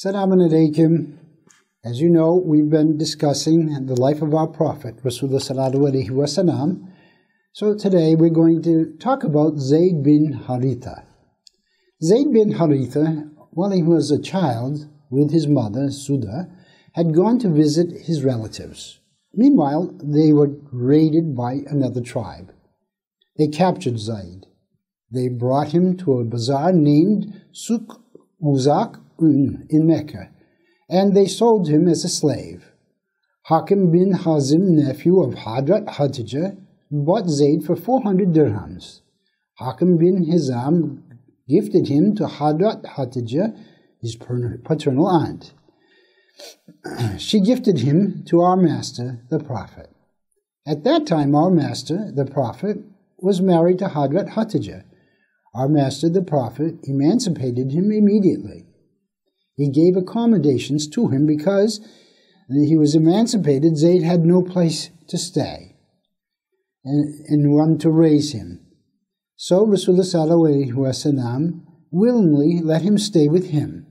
Assalamu alaikum. As you know, we've been discussing the life of our Prophet, Rasûlullah sallallahu alaihi wasallam. So today we're going to talk about Zayd bin Hâritha. Zayd bin Hâritha, while he was a child with his mother, Suda, had gone to visit his relatives. Meanwhile, they were raided by another tribe. They captured Zayd. They brought him to a bazaar named Sûq-i Ukâz in Mecca, and they sold him as a slave. Hâkim bin Hizam, nephew of Hadrat Khadîja, bought Zayd for 400 dirhams. Hâkim bin Hizam gifted him to Hadrat Khadîja, his paternal aunt. She gifted him to our master, the Prophet. At that time, our master, the Prophet, was married to Hadrat Khadîja. Our master, the Prophet, emancipated him immediately. He gave accommodations to him because he was emancipated. Zayd had no place to stay and one to raise him. So Rasûlullah sallallahu alaihi wasallam willingly let him stay with him.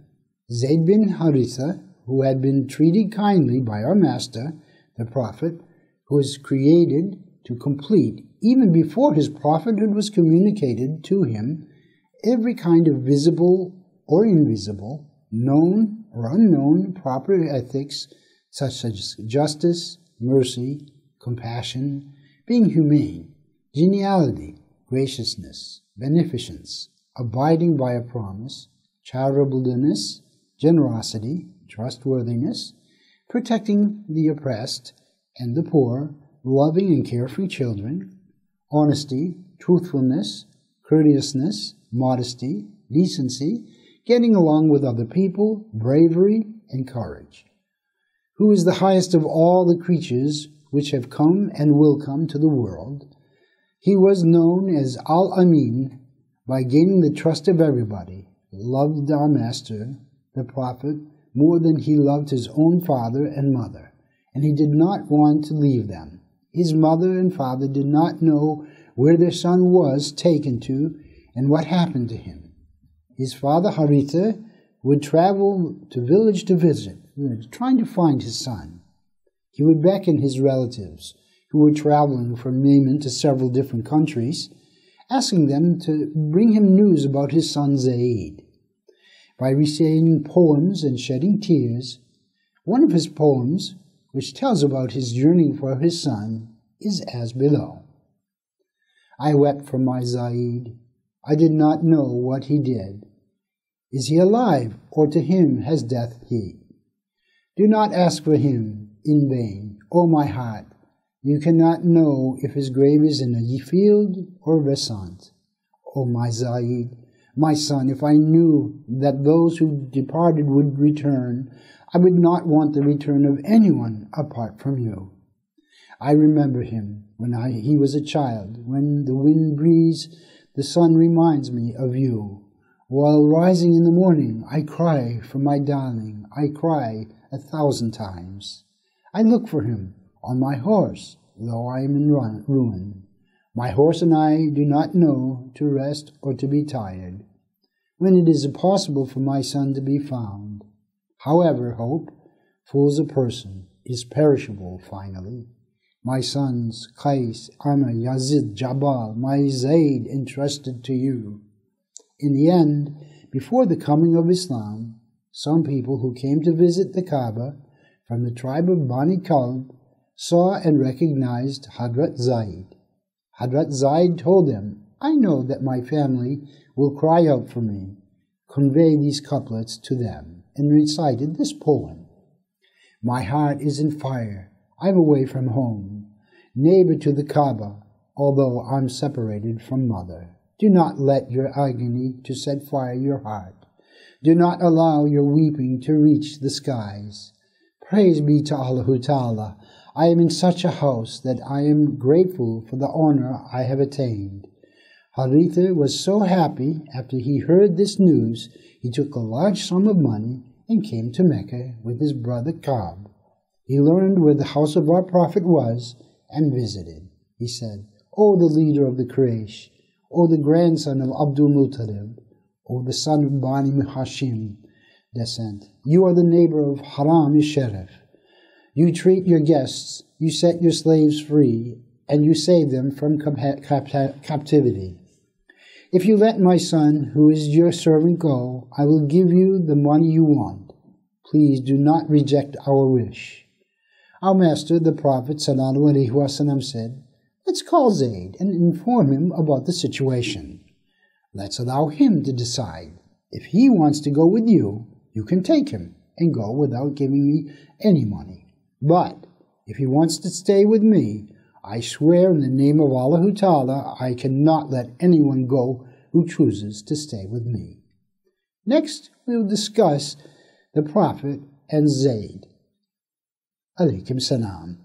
Zayd bin Hâritha, who had been treated kindly by our master, the Prophet, who was created to complete, even before his prophethood was communicated to him, every kind of visible or invisible, known or unknown proper ethics such as justice, mercy, compassion, being humane, geniality, graciousness, beneficence, abiding by a promise, charitableness, generosity, trustworthiness, protecting the oppressed and the poor, loving and carefree children, honesty, truthfulness, courteousness, modesty, decency, getting along with other people, bravery, and courage. Who is the highest of all the creatures which have come and will come to the world. He was known as Al-Amîn by gaining the trust of everybody, loved our master, the Prophet, more than he loved his own father and mother, and he did not want to leave them. His mother and father did not know where their son was taken to and what happened to him. His father, Hâritha, would travel to village to visit, trying to find his son. He would beckon his relatives, who were traveling from Yemen to several different countries, asking them to bring him news about his son Zayd. By reciting poems and shedding tears, one of his poems, which tells about his yearning for his son, is as below. I wept for my Zayd. I did not know what he did. Is he alive, or to him has death he? Do not ask for him in vain, O my heart. You cannot know if his grave is in a field or besant. O my Zayd, my son, if I knew that those who departed would return, I would not want the return of anyone apart from you. I remember him when he was a child. When the wind breathes, the sun reminds me of you. While rising in the morning, I cry for my darling. I cry 1,000 times. I look for him on my horse, though I am in ruin. My horse and I do not know to rest or to be tired, when it is impossible for my son to be found. However, hope fools a person, is perishable finally. My sons, Qais, Ana, Yazid, Jabal, my Zayd entrusted to you. In the end, before the coming of Islam, some people who came to visit the Kaaba from the tribe of Bani Kalb saw and recognized Hadrat Zayd. Hadrat Zayd told them, I know that my family will cry out for me. Convey these couplets to them, and recited this poem. My heart is in fire, I'm away from home, neighbor to the Kaaba, although I'm separated from mother. Do not let your agony to set fire your heart. Do not allow your weeping to reach the skies. Praise be to Allah Ta'ala. I am in such a house that I am grateful for the honor I have attained. Hâritha was so happy after he heard this news, he took a large sum of money and came to Mecca with his brother Ka'b. He learned where the house of our Prophet was and visited. He said, O the leader of the Quraysh, O the grandson of Abdul Muttalib, O the son of Bani Hashim descent, you are the neighbor of Haram-i-Sharif. You treat your guests, you set your slaves free, and you save them from captivity. If you let my son, who is your servant, go, I will give you the money you want. Please do not reject our wish. Our master, the Prophet ﷺ, said, let's call Zayd and inform him about the situation. Let's allow him to decide. If he wants to go with you, you can take him and go without giving me any money. But if he wants to stay with me, I swear in the name of Allah Ta'ala, I cannot let anyone go who chooses to stay with me. Next, we will discuss the Prophet and Zayd. Alaihissalam.